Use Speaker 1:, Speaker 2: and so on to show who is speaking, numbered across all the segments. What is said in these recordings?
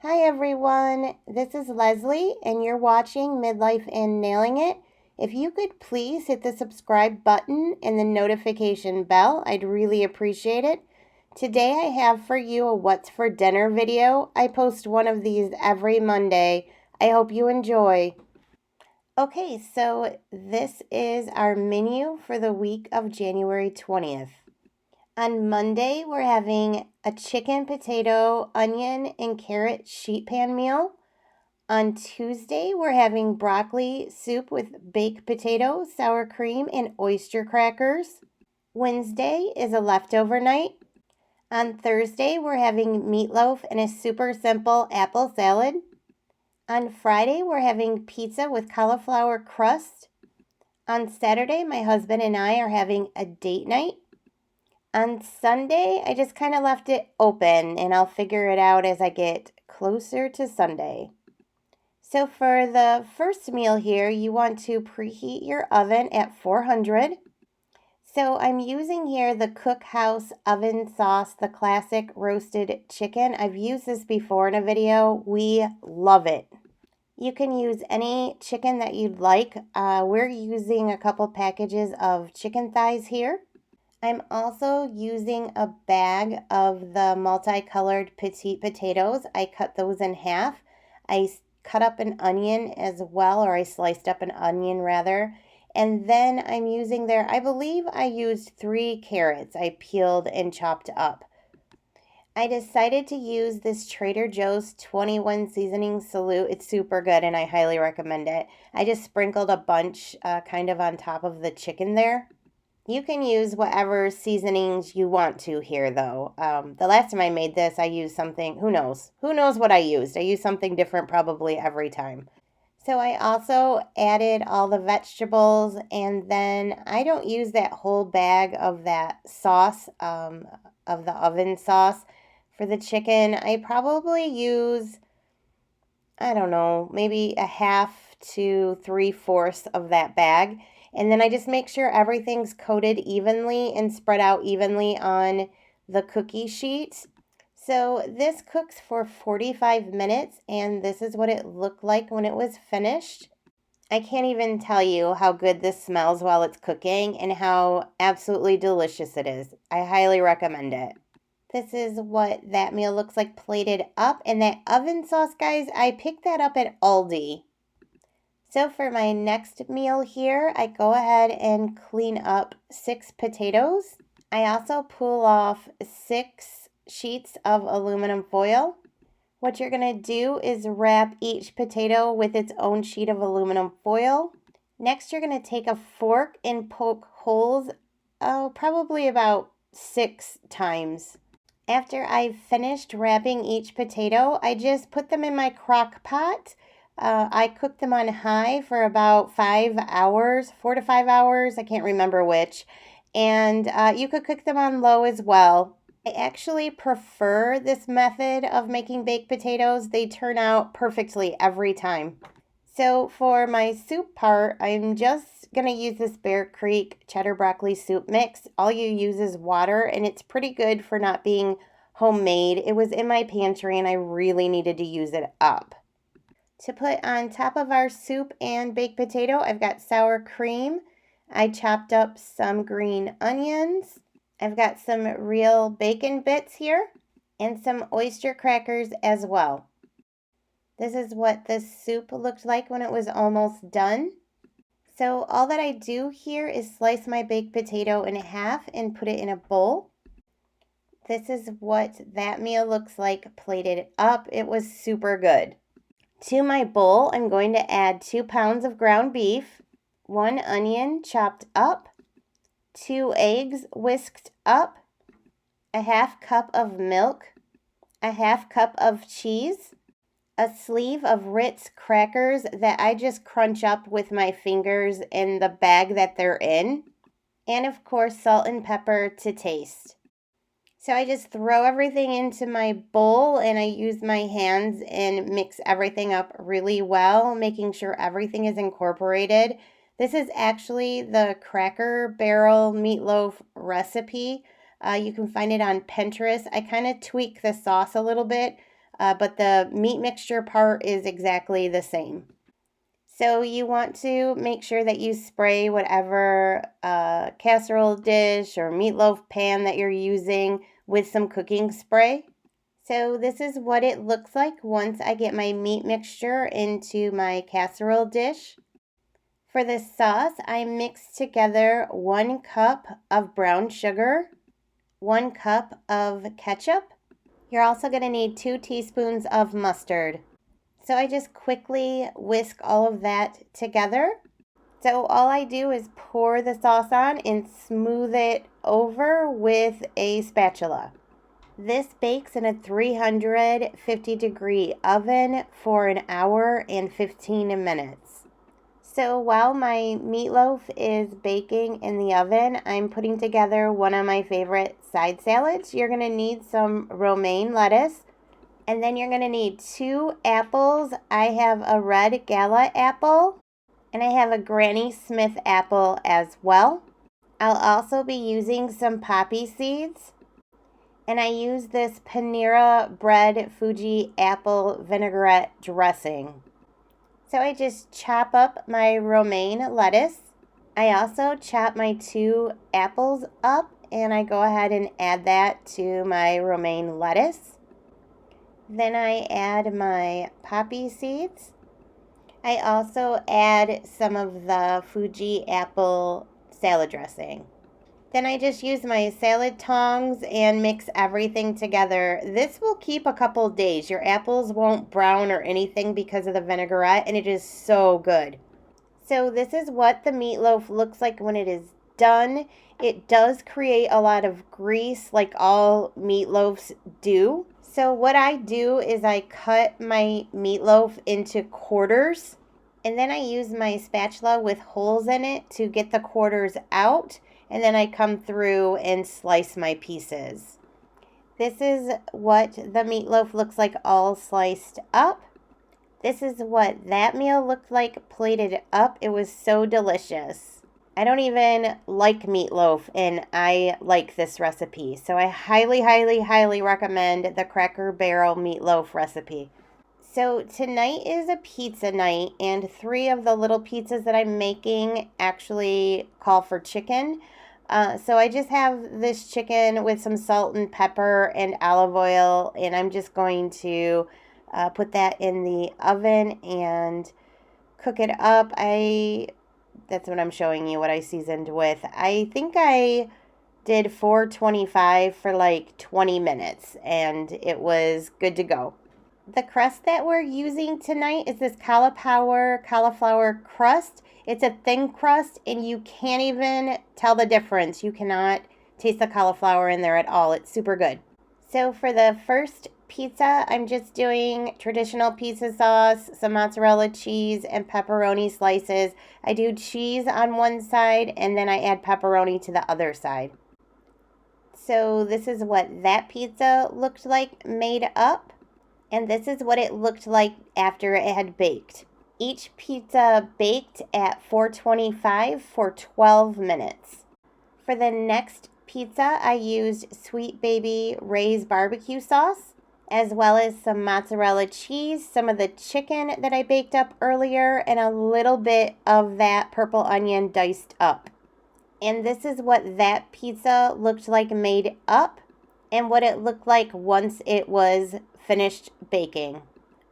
Speaker 1: Hi everyone, this is Leslie and you're watching Midlife and Nailing It. If you could please hit the subscribe button and the notification bell, I'd really appreciate it. Today I have for you a What's for Dinner video. I post one of these every Monday. I hope you enjoy. Okay, so this is our menu for the week of January 20th. On Monday, we're having a chicken, potato, onion, and carrot sheet pan meal. On Tuesday, we're having broccoli soup with baked potatoes, sour cream, and oyster crackers. Wednesday is a leftover night. On Thursday, we're having meatloaf and a super simple apple salad. On Friday, we're having pizza with cauliflower crust. On Saturday, my husband and I are having a date night. On Sunday, I just kind of left it open and I'll figure it out as I get closer to Sunday. So for the first meal here, you want to preheat your oven at 400. So I'm using here the Cookhouse oven sauce, the classic roasted chicken. I've used this before in a video. We love it. You can use any chicken that you'd like. We're using a couple packages of chicken thighs here. I'm also using a bag of the multicolored petite potatoes. I cut those in half. I cut up an onion as well, or I sliced up an onion rather. And then I'm using there, I believe I used 3 carrots I peeled and chopped up. I decided to use this Trader Joe's 21 seasoning salute. It's super good and I highly recommend it. I just sprinkled a bunch kind of on top of the chicken there. You can use whatever seasonings you want to here, though. The last time I made this, I used something, who knows? Who knows what I used? I used something different probably every time. So I also added all the vegetables, and then I don't use that whole bag of that sauce, of the oven sauce for the chicken. I probably use, I don't know, maybe a half to 3/4 of that bag. And then I just make sure everything's coated evenly and spread out evenly on the cookie sheet. So this cooks for 45 minutes and this is what it looked like when it was finished. I can't even tell you how good this smells while it's cooking and how absolutely delicious it is. I highly recommend it. This is what that meal looks like plated up. And that oven sauce, guys, I picked that up at Aldi. So for my next meal here, I go ahead and clean up 6 potatoes. I also pull off 6 sheets of aluminum foil. What you're going to do is wrap each potato with its own sheet of aluminum foil. Next, you're going to take a fork and poke holes, probably about 6 times. After I've finished wrapping each potato, I just put them in my crock pot. I cooked them on high for about 5 hours, 4 to 5 hours, I can't remember which. And you could cook them on low as well. I actually prefer this method of making baked potatoes. They turn out perfectly every time. So for my soup part, I'm just going to use this Bear Creek cheddar broccoli soup mix. All you use is water, and it's pretty good for not being homemade. It was in my pantry, and I really needed to use it up. To put on top of our soup and baked potato, I've got sour cream. I chopped up some green onions. I've got some real bacon bits here and some oyster crackers as well. This is what the soup looked like when it was almost done. So all that I do here is slice my baked potato in half and put it in a bowl. This is what that meal looks like plated up. It was super good. To my bowl, I'm going to add 2 pounds of ground beef, 1 onion chopped up, 2 eggs whisked up, a half cup of milk, a half cup of cheese, a sleeve of Ritz crackers that I just crunch up with my fingers in the bag that they're in, and of course salt and pepper to taste. So I just throw everything into my bowl and I use my hands and mix everything up really well, making sure everything is incorporated. This is actually the Cracker Barrel meatloaf recipe. You can find it on Pinterest. I kind of tweak the sauce a little bit but the meat mixture part is exactly the same. So you want to make sure that you spray whatever casserole dish or meatloaf pan that you're using with some cooking spray. So this is what it looks like once I get my meat mixture into my casserole dish. For the sauce, I mixed together 1 cup of brown sugar, 1 cup of ketchup. You're also going to need 2 teaspoons of mustard. So I just quickly whisk all of that together. So all I do is pour the sauce on and smooth it over with a spatula. This bakes in a 350-degree oven for an hour and 15 minutes. So while my meatloaf is baking in the oven, I'm putting together one of my favorite side salads. You're going to need some romaine lettuce. And then you're going to need 2 apples. I have a red Gala apple, and I have a Granny Smith apple as well. I'll also be using some poppy seeds, and I use this Panera Bread Fuji apple vinaigrette dressing. So I just chop up my romaine lettuce. I also chop my 2 apples up, and I go ahead and add that to my romaine lettuce. Then I add my poppy seeds. I also add some of the Fuji apple salad dressing. Then I just use my salad tongs and mix everything together. This will keep a couple days. Your apples won't brown or anything because of the vinaigrette, and it is so good. So this is what the meatloaf looks like when it is done. It does create a lot of grease like all meatloafs do. So what I do is I cut my meatloaf into quarters, and then I use my spatula with holes in it to get the quarters out, and then I come through and slice my pieces. This is what the meatloaf looks like all sliced up. This is what that meal looked like plated up. It was so delicious. I don't even like meatloaf, and I like this recipe. So I highly, highly, highly recommend the Cracker Barrel meatloaf recipe. So tonight is a pizza night, and 3 of the little pizzas that I'm making actually call for chicken. So I just have this chicken with some salt and pepper and olive oil, and I'm just going to put that in the oven and cook it up. That's what I'm showing you, what I seasoned with. I think I did 425 for like 20 minutes, and it was good to go. The crust that we're using tonight is this cauliflower crust. It's a thin crust, and you can't even tell the difference. You cannot taste the cauliflower in there at all. It's super good. So for the first pizza, I'm just doing traditional pizza sauce, some mozzarella cheese, and pepperoni slices. I do cheese on one side, and then I add pepperoni to the other side. So this is what that pizza looked like made up, and this is what it looked like after it had baked. Each pizza baked at 425 for 12 minutes. For the next pizza, I used Sweet Baby Ray's barbecue sauce, as well as some mozzarella cheese, some of the chicken that I baked up earlier, and a little bit of that purple onion diced up. And this is what that pizza looked like made up, and what it looked like once it was finished baking.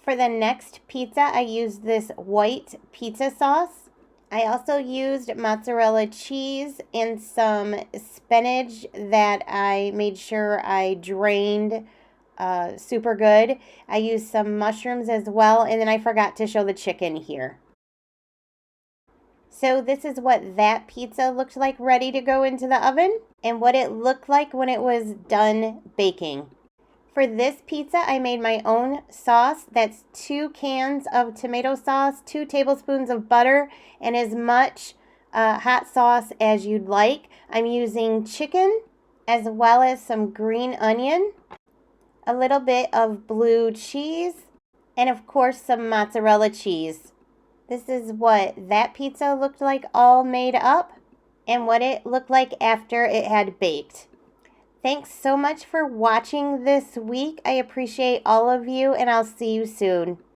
Speaker 1: For the next pizza, I used this white pizza sauce. I also used mozzarella cheese and some spinach that I made sure I drained super good. I used some mushrooms as well, and then I forgot to show the chicken here. So this is what that pizza looked like ready to go into the oven, and what it looked like when it was done baking. For this pizza, I made my own sauce. That's 2 cans of tomato sauce, 2 tablespoons of butter, and as much hot sauce as you'd like. I'm using chicken as well as some green onion, a little bit of blue cheese, and of course some mozzarella cheese. This is what that pizza looked like all made up, and what it looked like after it had baked. Thanks so much for watching this week. I appreciate all of you, and I'll see you soon.